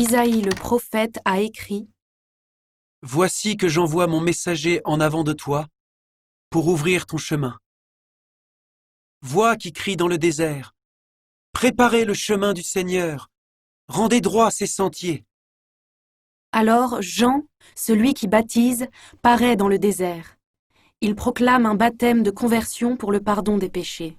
Isaïe le prophète a écrit : Voici que j'envoie mon messager en avant de toi pour ouvrir ton chemin. Voix qui crie dans le désert : préparez le chemin du Seigneur, rendez droit ses sentiers. Alors Jean, celui qui baptise, paraît dans le désert. Il proclame un baptême de conversion pour le pardon des péchés.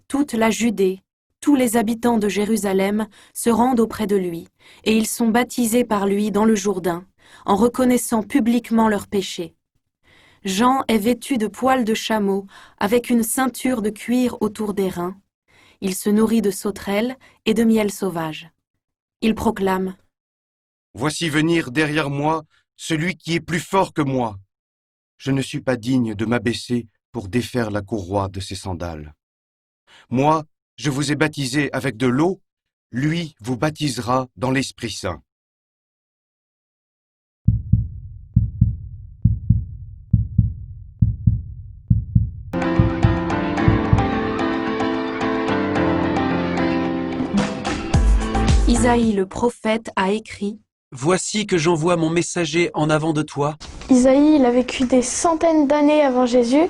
Toute la Judée, tous les habitants de Jérusalem se rendent auprès de lui, et ils sont baptisés par lui dans le Jourdain, en reconnaissant publiquement leurs péchés. Jean est vêtu de poils de chameau, avec une ceinture de cuir autour des reins. Il se nourrit de sauterelles et de miel sauvage. Il proclame : Voici venir derrière moi celui qui est plus fort que moi. Je ne suis pas digne de m'abaisser pour défaire la courroie de ses sandales. Moi, je vous ai baptisé avec de l'eau, lui vous baptisera dans l'Esprit Saint. Isaïe le prophète a écrit : Voici que j'envoie mon messager en avant de toi. Isaïe, il a vécu des centaines d'années avant Jésus,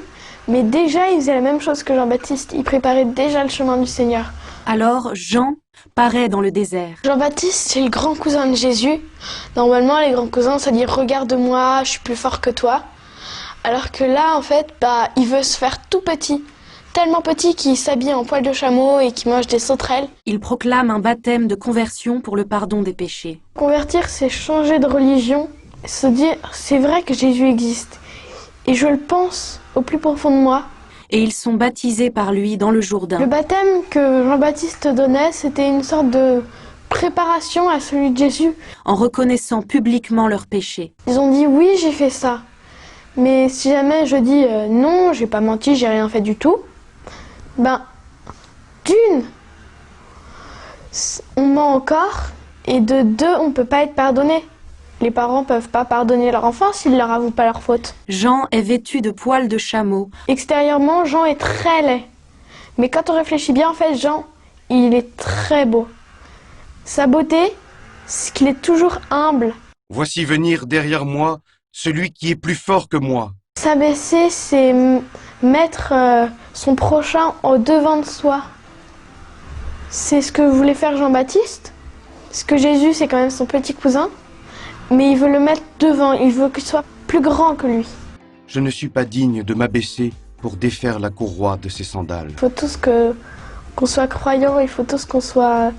mais déjà il faisait la même chose que Jean-Baptiste, il préparait déjà le chemin du Seigneur. Alors Jean paraît dans le désert. Jean-Baptiste, c'est le grand cousin de Jésus. Normalement, les grands cousins, ça dit « regarde-moi, je suis plus fort que toi ». Alors que là, en fait, il veut se faire tout petit. Tellement petit qu'il s'habille en poil de chameau et qu'il mange des sauterelles. Il proclame un baptême de conversion pour le pardon des péchés. Convertir, c'est changer de religion, se dire « c'est vrai que Jésus existe ». Et je le pense au plus profond de moi. Et ils sont baptisés par lui dans le Jourdain. Le baptême que Jean-Baptiste donnait, c'était une sorte de préparation à celui de Jésus. En reconnaissant publiquement leurs péchés. Ils ont dit « oui, j'ai fait ça ». Mais si jamais je dis « non, j'ai pas menti, j'ai rien fait du tout », d'une, on ment encore, et de deux, on peut pas être pardonné. Les parents peuvent pas pardonner leur enfant s'ils leur avouent pas leur faute. Jean est vêtu de poils de chameau. Extérieurement, Jean est très laid. Mais quand on réfléchit bien, en fait, Jean, il est très beau. Sa beauté, c'est qu'il est toujours humble. Voici venir derrière moi celui qui est plus fort que moi. S'abaisser, c'est mettre son prochain au devant de soi. C'est ce que voulait faire Jean-Baptiste. Parce que Jésus, c'est quand même son petit cousin. Mais il veut le mettre devant, il veut qu'il soit plus grand que lui. Je ne suis pas digne de m'abaisser pour défaire la courroie de ses sandales. Il faut tous qu'on soit croyants, il faut tous qu'on soit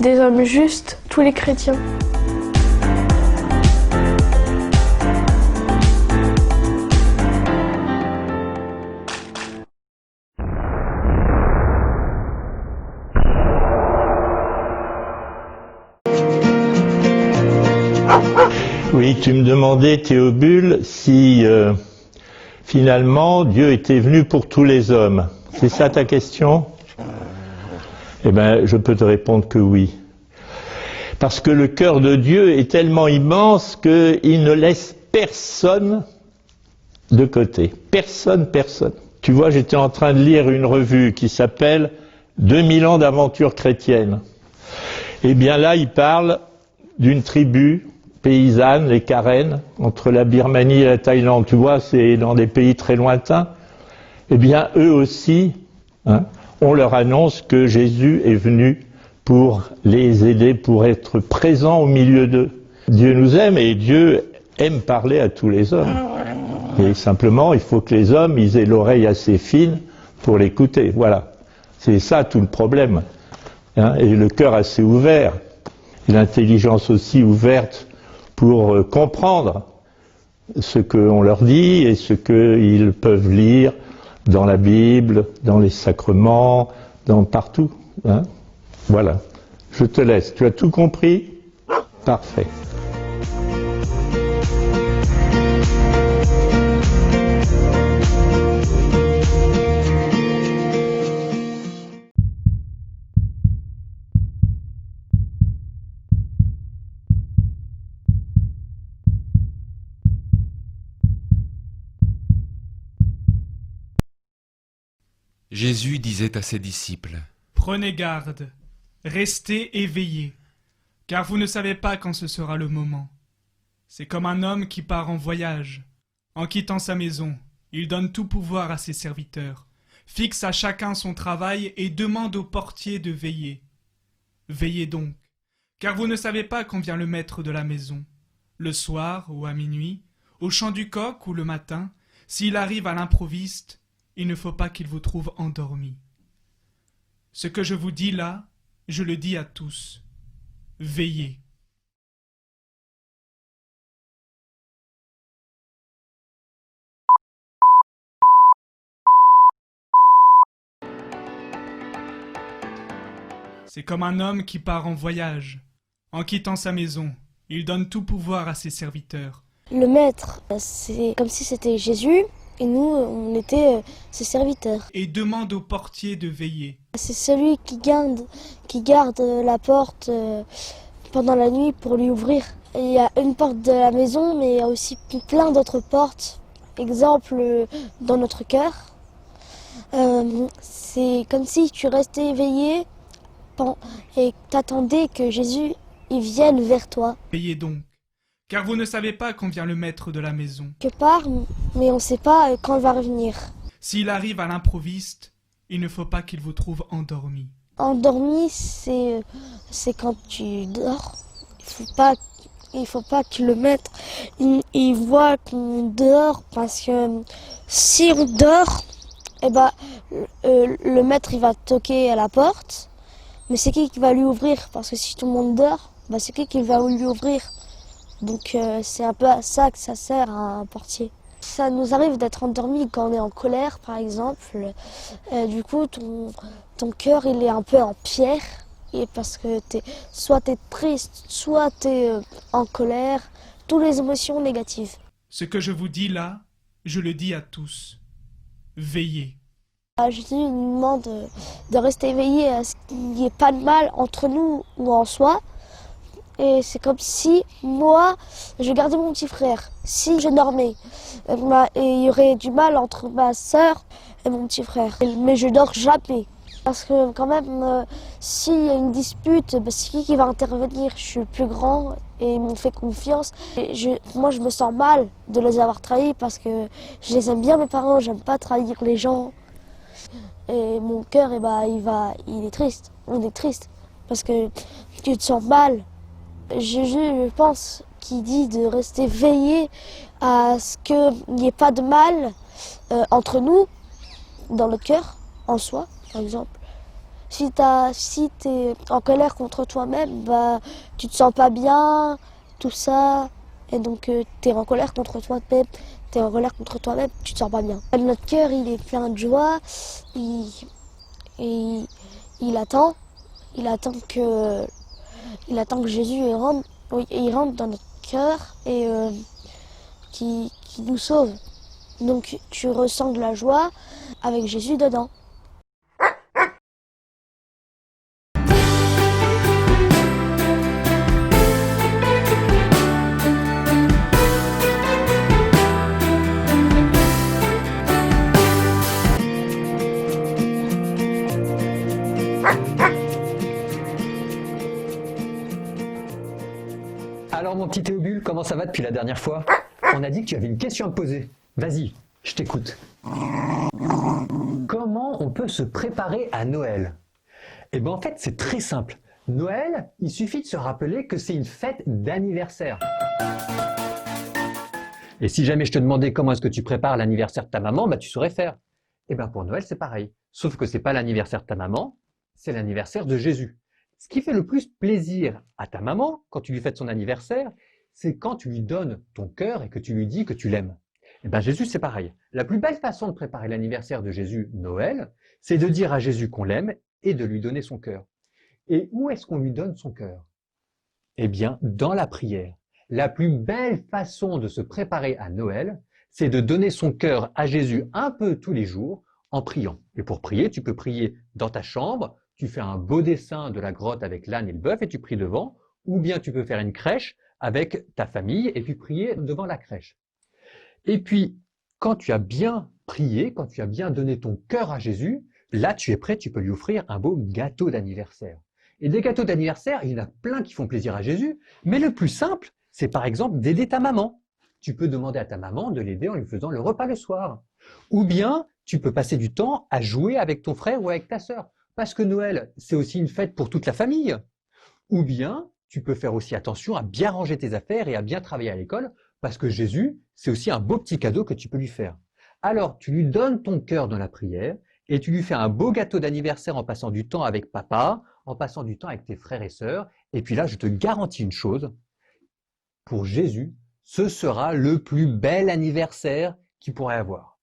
des hommes justes, tous les chrétiens. Oui, tu me demandais, Théobule, si finalement Dieu était venu pour tous les hommes. C'est ça ta question ? Eh bien, je peux te répondre que oui. Parce que le cœur de Dieu est tellement immense qu'il ne laisse personne de côté. Personne. Tu vois, j'étais en train de lire une revue qui s'appelle « 2000 ans d'aventure chrétienne ». Eh bien là, il parle d'une tribu paysanne, les Karen, entre la Birmanie et la Thaïlande. Tu vois, c'est dans des pays très lointains. Eh bien, eux aussi, on leur annonce que Jésus est venu pour les aider, pour être présent au milieu d'eux. Dieu nous aime et Dieu aime parler à tous les hommes. Et simplement, il faut que les hommes ils aient l'oreille assez fine pour l'écouter. Voilà. C'est ça tout le problème. Et le cœur assez ouvert, et l'intelligence aussi ouverte pour comprendre ce qu'on leur dit et ce qu'ils peuvent lire dans la Bible, dans les sacrements, partout. Voilà. Je te laisse. Tu as tout compris ? Parfait. Jésus disait à ses disciples : Prenez garde, restez éveillés. car vous ne savez pas quand ce sera le moment. C'est comme un homme qui part en voyage. En quittant sa maison, il donne tout pouvoir à ses serviteurs, fixe à chacun son travail et demande au portier de veiller. Veillez donc, car vous ne savez pas quand vient le maître de la maison, le soir ou à minuit, au chant du coq ou le matin. S'il arrive à l'improviste, il ne faut pas qu'il vous trouve endormi. Ce que je vous dis là, je le dis à tous. Veillez. C'est comme un homme qui part en voyage. En quittant sa maison, il donne tout pouvoir à ses serviteurs. Le maître, c'est comme si c'était Jésus et nous, on était ses serviteurs. Et demande au portier de veiller. C'est celui qui garde la porte pendant la nuit pour lui ouvrir. Et il y a une porte de la maison, mais il y a aussi plein d'autres portes. Exemple, dans notre cœur. C'est comme si tu restais éveillé et t'attendais que Jésus il vienne vers toi. Veillez donc, car vous ne savez pas quand vient le maître de la maison. Quelque part, mais on ne sait pas quand il va revenir. S'il arrive à l'improviste, il ne faut pas qu'il vous trouve endormi. Endormi, c'est quand tu dors. Il faut pas que le maître il voit qu'on dort, parce que si on dort, eh ben, le maître il va toquer à la porte. Mais c'est qui va lui ouvrir? Parce que si tout le monde dort, bah c'est qui va lui ouvrir? Donc c'est un peu à ça que ça sert un portier. Ça nous arrive d'être endormi quand on est en colère, par exemple. Du coup, ton cœur il est un peu en pierre. Et parce que soit t'es triste, soit t'es en colère. Toutes les émotions négatives. Ce que je vous dis là, je le dis à tous. Veillez. Jésus nous demande de rester éveillé à ce qu'il n'y ait pas de mal entre nous ou en soi. Et c'est comme si moi, je gardais mon petit frère. Si je dormais, et il y aurait du mal entre ma sœur et mon petit frère. Mais je dors jamais. Parce que quand même, s'il y a une dispute, c'est qui va intervenir? Je suis le plus grand et ils m'ont fait confiance. Moi, je me sens mal de les avoir trahis parce que je les aime bien, mes parents. J'aime pas trahir les gens. Et mon cœur, il est triste. On est triste parce que tu te sens mal. Je pense qu'il dit de rester veillé à ce qu'il n'y ait pas de mal entre nous, dans le cœur, en soi, par exemple. Si t'es en colère contre toi-même, tu te sens pas bien, tout ça, et donc t'es en colère contre toi-même. T'es en colère contre toi-même, tu te sens pas bien. Notre cœur, il est plein de joie, il attend que Jésus il rentre dans notre cœur et qui nous sauve. Donc tu ressens de la joie avec Jésus dedans. Alors mon petit Théobule, comment ça va depuis la dernière fois? On a dit que tu avais une question à me poser. Vas-y, je t'écoute. Comment on peut se préparer à Noël? Eh bien en fait c'est très simple. Noël, il suffit de se rappeler que c'est une fête d'anniversaire. Et si jamais je te demandais comment est-ce que tu prépares l'anniversaire de ta maman, tu saurais faire. Eh bien pour Noël c'est pareil. Sauf que c'est pas l'anniversaire de ta maman, c'est l'anniversaire de Jésus. Ce qui fait le plus plaisir à ta maman, quand tu lui fêtes son anniversaire, c'est quand tu lui donnes ton cœur et que tu lui dis que tu l'aimes. Et bien Jésus, c'est pareil. La plus belle façon de préparer l'anniversaire de Jésus, Noël, c'est de dire à Jésus qu'on l'aime et de lui donner son cœur. Et où est-ce qu'on lui donne son cœur? Eh bien, dans la prière. La plus belle façon de se préparer à Noël, c'est de donner son cœur à Jésus un peu tous les jours en priant. Et pour prier, tu peux prier dans ta chambre, tu fais un beau dessin de la grotte avec l'âne et le bœuf et tu pries devant, ou bien tu peux faire une crèche avec ta famille et puis prier devant la crèche. Et puis, quand tu as bien prié, quand tu as bien donné ton cœur à Jésus, là tu es prêt, tu peux lui offrir un beau gâteau d'anniversaire. Et des gâteaux d'anniversaire, il y en a plein qui font plaisir à Jésus, mais le plus simple, c'est par exemple d'aider ta maman. Tu peux demander à ta maman de l'aider en lui faisant le repas le soir. Ou bien, tu peux passer du temps à jouer avec ton frère ou avec ta sœur. Parce que Noël, c'est aussi une fête pour toute la famille. Ou bien, tu peux faire aussi attention à bien ranger tes affaires et à bien travailler à l'école, parce que Jésus, c'est aussi un beau petit cadeau que tu peux lui faire. Alors, tu lui donnes ton cœur dans la prière, et tu lui fais un beau gâteau d'anniversaire en passant du temps avec papa, en passant du temps avec tes frères et sœurs, et puis là, je te garantis une chose, pour Jésus, ce sera le plus bel anniversaire qu'il pourrait avoir.